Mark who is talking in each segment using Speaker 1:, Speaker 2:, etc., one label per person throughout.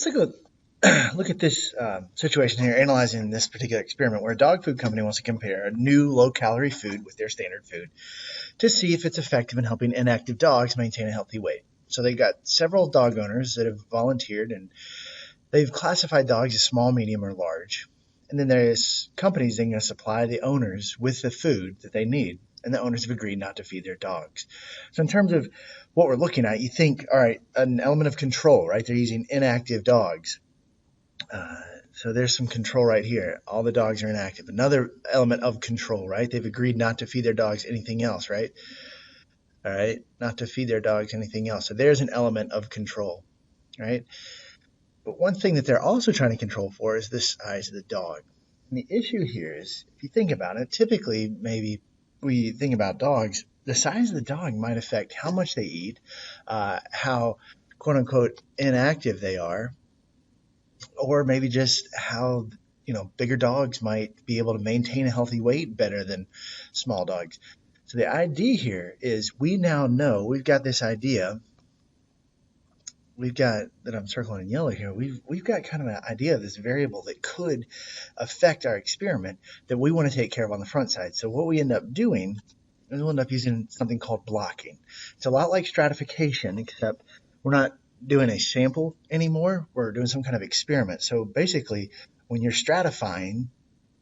Speaker 1: let's look at this situation here, analyzing this particular experiment where a dog food company wants to compare a new low-calorie food with their standard food to see if it's effective in helping inactive dogs maintain a healthy weight. So they got several dog owners that have volunteered, and they've classified dogs as small, medium, or large. And then there's companies that are going to supply the owners with the food that they need, and the owners have agreed not to feed their dogs. So in terms of what we're looking at, you think, all right, an element of control, right? They're using inactive dogs. So there's some control right here. All the dogs are inactive. Another element of control, right? They've agreed not to feed their dogs anything else, right? All right, not to feed their dogs anything else. So there's an element of control, right? But one thing that they're also trying to control for is the size of the dog. And the issue here is, if you think about it, typically maybe we think about dogs, the size of the dog might affect how much they eat, how quote unquote inactive they are, or maybe just how bigger dogs might be able to maintain a healthy weight better than small dogs. So the idea here is we now know we've got this idea. We've got that I'm circling in yellow here. We've got kind of an idea of this variable that could affect our experiment that we want to take care of on the front side. So what we end up doing is we'll end up using something called blocking. It's a lot like stratification, except we're not doing a sample anymore. We're doing some kind of experiment. So basically, when you're stratifying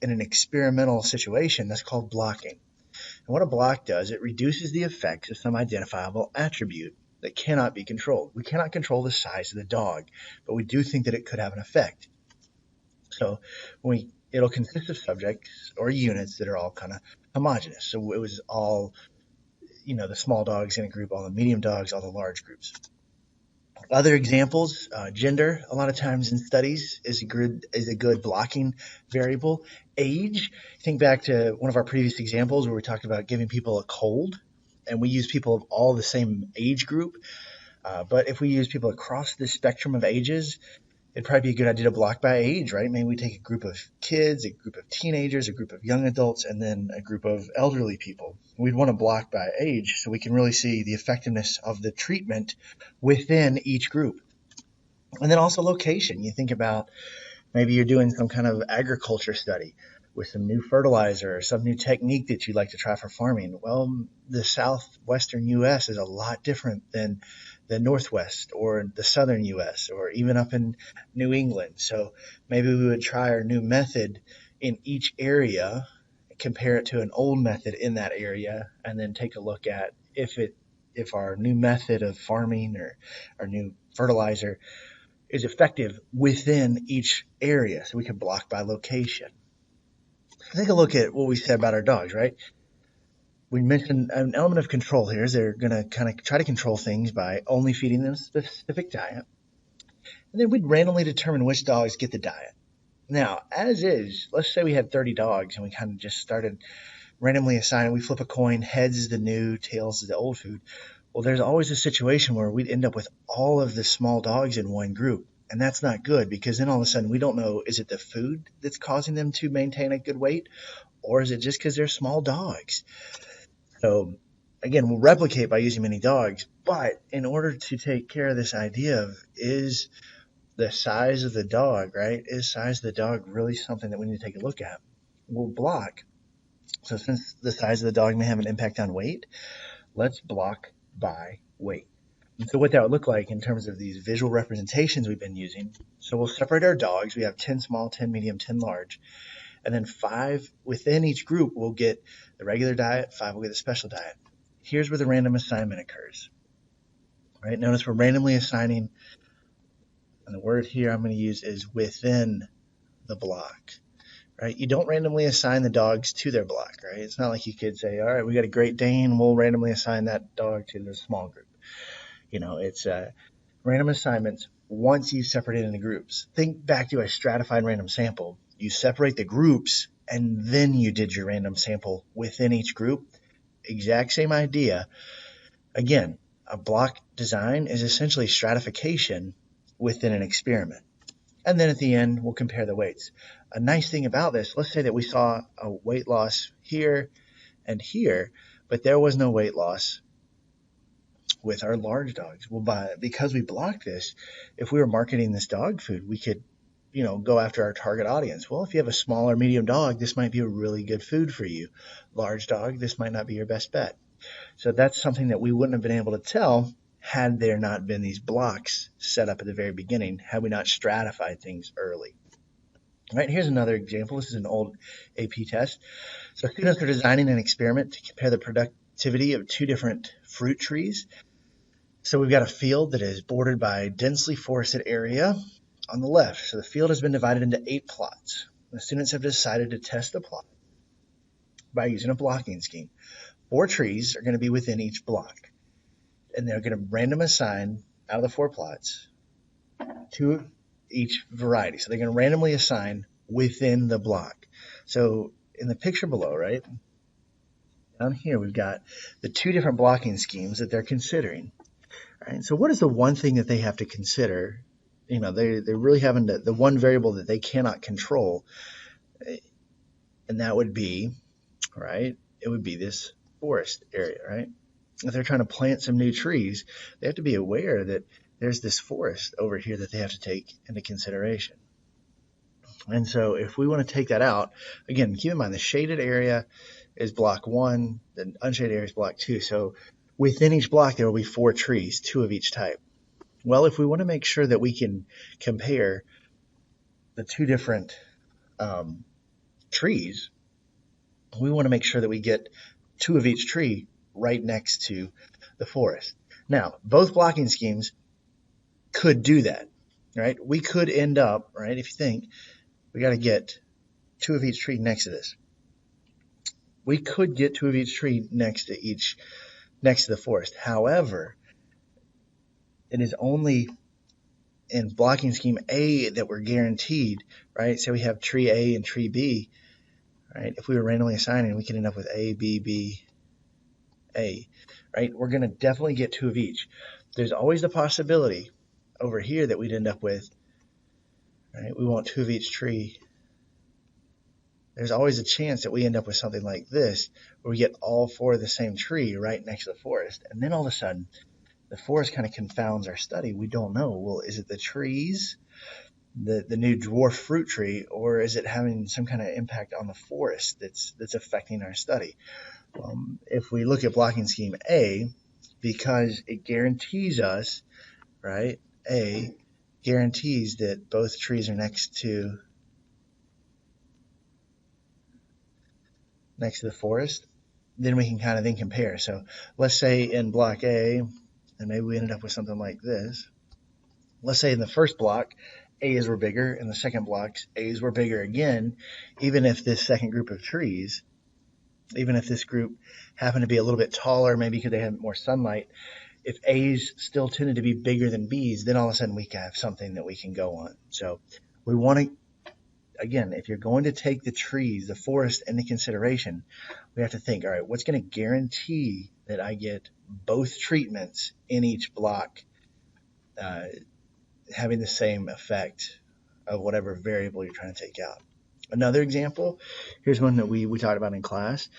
Speaker 1: in an experimental situation, that's called blocking. And what a block does, it reduces the effects of some identifiable attribute that cannot be controlled. We cannot control the size of the dog, but we do think that it could have an effect. So it'll consist of subjects or units that are all kind of homogeneous. So it was all, the small dogs in a group, all the medium dogs, all the large groups. Other examples, gender, a lot of times in studies, is a good blocking variable. Age, think back to one of our previous examples where we talked about giving people a cold, and we use people of all the same age group. But if we use people across the spectrum of ages, it'd probably be a good idea to block by age, right? Maybe we take a group of kids, a group of teenagers, a group of young adults, and then a group of elderly people. We'd want to block by age so we can really see the effectiveness of the treatment within each group. And then also location. You think about maybe you're doing some kind of agriculture study with some new fertilizer or some new technique that you'd like to try for farming. Well, the southwestern U.S. is a lot different than the northwest or the southern U.S. or even up in New England. So maybe we would try our new method in each area, compare it to an old method in that area, and then take a look at if our new method of farming or our new fertilizer is effective within each area. So we can block by location. Take a look at what we said about our dogs, right? We mentioned an element of control here is they're going to kind of try to control things by only feeding them a specific diet. And then we'd randomly determine which dogs get the diet. Now, as is, let's say we had 30 dogs and we kind of just started randomly assigning. We flip a coin, heads is the new, tails is the old food. Well, there's always a situation where we'd end up with all of the small dogs in one group. And that's not good because then all of a sudden we don't know, is it the food that's causing them to maintain a good weight? Or is it just because they're small dogs? So again, we'll replicate by using many dogs, but in order to take care of this idea of is the size of the dog, right? Is size of the dog really something that we need to take a look at? We'll block. So since the size of the dog may have an impact on weight, let's block by weight. And so what that would look like in terms of these visual representations we've been using. So we'll separate our dogs. We have 10 small, 10 medium, 10 large. And then 5 within each group will get the regular diet, 5 will get the special diet. Here's where the random assignment occurs. Right? Notice we're randomly assigning, and the word here I'm going to use is within the block. Right? You don't randomly assign the dogs to their block, right? It's not like you could say, all right, we got a Great Dane, we'll randomly assign that dog to the small group. It's random assignments once you separate it into groups. Think back to a stratified random sample. You separate the groups, and then you did your random sample within each group. Exact same idea. Again, a block design is essentially stratification within an experiment. And then at the end, we'll compare the weights. A nice thing about this, let's say that we saw a weight loss here and here, but there was no weight loss with our large dogs. Well, because we blocked this, if we were marketing this dog food, we could, go after our target audience. Well, if you have a small or medium dog, this might be a really good food for you. Large dog, this might not be your best bet. So that's something that we wouldn't have been able to tell had there not been these blocks set up at the very beginning, had we not stratified things early. Right, here's another example. This is an old AP test. So students are designing an experiment to compare the productivity of two different fruit trees. So we've got a field that is bordered by densely forested area on the left. So the field has been divided into 8 plots. The students have decided to test the plot by using a blocking scheme. 4 trees are going to be within each block, and they're going to random assign out of the 4 plots 2 each variety. So they're going to randomly assign within the block. So in the picture below, right, down here we've got the 2 different blocking schemes that they're considering. Right? So what is the one thing that they have to consider? They're really having the one variable that they cannot control, and that would be, right, it would be this forest area, right? If they're trying to plant some new trees, they have to be aware that there's this forest over here that they have to take into consideration. And so if we want to take that out, again, keep in mind the shaded area is block 1, the unshaded area is block 2. So within each block, there will be 4 trees, 2 of each type. Well, if we want to make sure that we can compare the 2 different trees, we want to make sure that we get 2 of each tree right next to the forest. Now, both blocking schemes could do that, right? We could end up, right, if you think, we got to get 2 of each tree next to this. We could get 2 of each tree next to the forest. However, it is only in blocking scheme A that we're guaranteed, right? So we have tree A and tree B, right? If we were randomly assigning, we could end up with A, B, B, A, right? We're going to definitely get 2 of each. There's always the possibility over here that we'd end up with, right? We want 2 of each tree. There's always a chance that we end up with something like this, where we get all 4 of the same tree right next to the forest. And then all of a sudden, the forest kind of confounds our study. We don't know. Well, is it the trees, the new dwarf fruit tree, or is it having some kind of impact on the forest that's affecting our study? If we look at blocking scheme A, because it guarantees us, right, A guarantees that both trees are next to the forest, then we can kind of then compare. So let's say in block A, and maybe we ended up with something like this. Let's say in the first block, A's were bigger. In the second blocks, A's were bigger again, even if this second group of trees, even if this group happened to be a little bit taller, maybe because they had more sunlight, if A's still tended to be bigger than B's, then all of a sudden we can have something that we can go on. So we want to, again, if you're going to take the trees, the forest into consideration, we have to think, all right, what's going to guarantee that I get both treatments in each block having the same effect of whatever variable you're trying to take out. Another example, here's one that we talked about in class,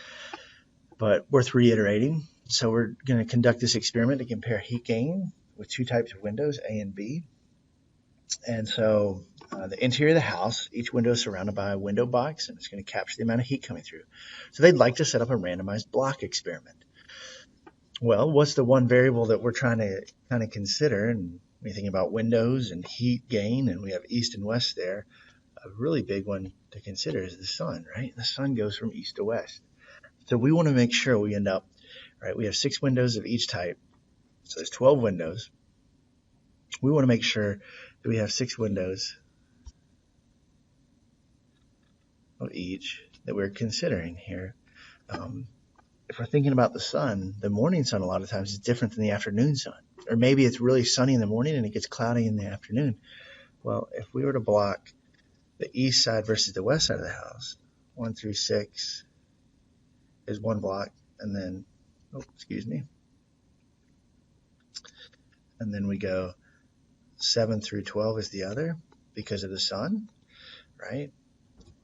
Speaker 1: but worth reiterating. So we're going to conduct this experiment to compare heat gain with 2 types of windows, A and B. And so the interior of the house, each window is surrounded by a window box, and it's going to capture the amount of heat coming through. So they'd like to set up a randomized block experiment. Well, what's the one variable that we're trying to kind of consider? And when you think about windows and heat gain, and we have east and west there, a really big one to consider is the sun, right? The sun goes from east to west. So we want to make sure we end up, right, we have 6 windows of each type. So there's 12 windows. We want to make sure that we have 6 windows of each that we're considering here. If we're thinking about the sun, the morning sun a lot of times is different than the afternoon sun. Or maybe it's really sunny in the morning and it gets cloudy in the afternoon. Well, if we were to block the east side versus the west side of the house, 1 through 6 is one block, and then, and then we go 7 through 12 is the other because of the sun, right?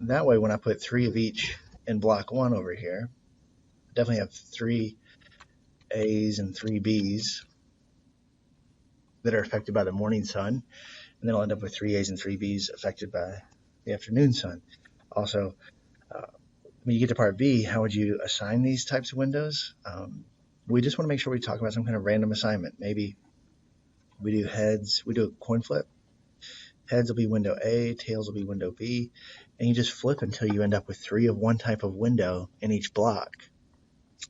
Speaker 1: That way, when I put 3 of each in block 1 over here, I definitely have 3 A's and 3 B's, that are affected by the morning sun, and then I'll end up with 3A's and 3B's affected by the afternoon sun. Also, when you get to part B, how would you assign these types of windows? We just want to make sure we talk about some kind of random assignment. Maybe we do heads, we do a coin flip. Heads will be window A, tails will be window B, and you just flip until you end up with 3 of one type of window in each block,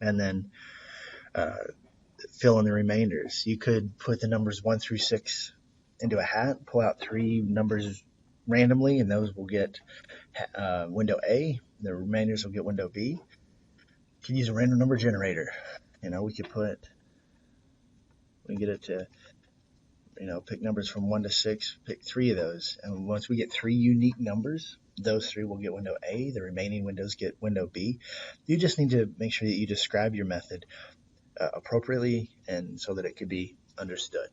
Speaker 1: and then fill in the remainders. You could put the numbers 1 through 6 into a hat, pull out 3 numbers randomly, and those will get window A. The remainders will get window B. You can use a random number generator. We could get it to, pick numbers from 1 to 6, pick 3 of those. And once we get 3 unique numbers, those 3 will get window A. The remaining windows get window B. You just need to make sure that you describe your method appropriately and so that it could be understood.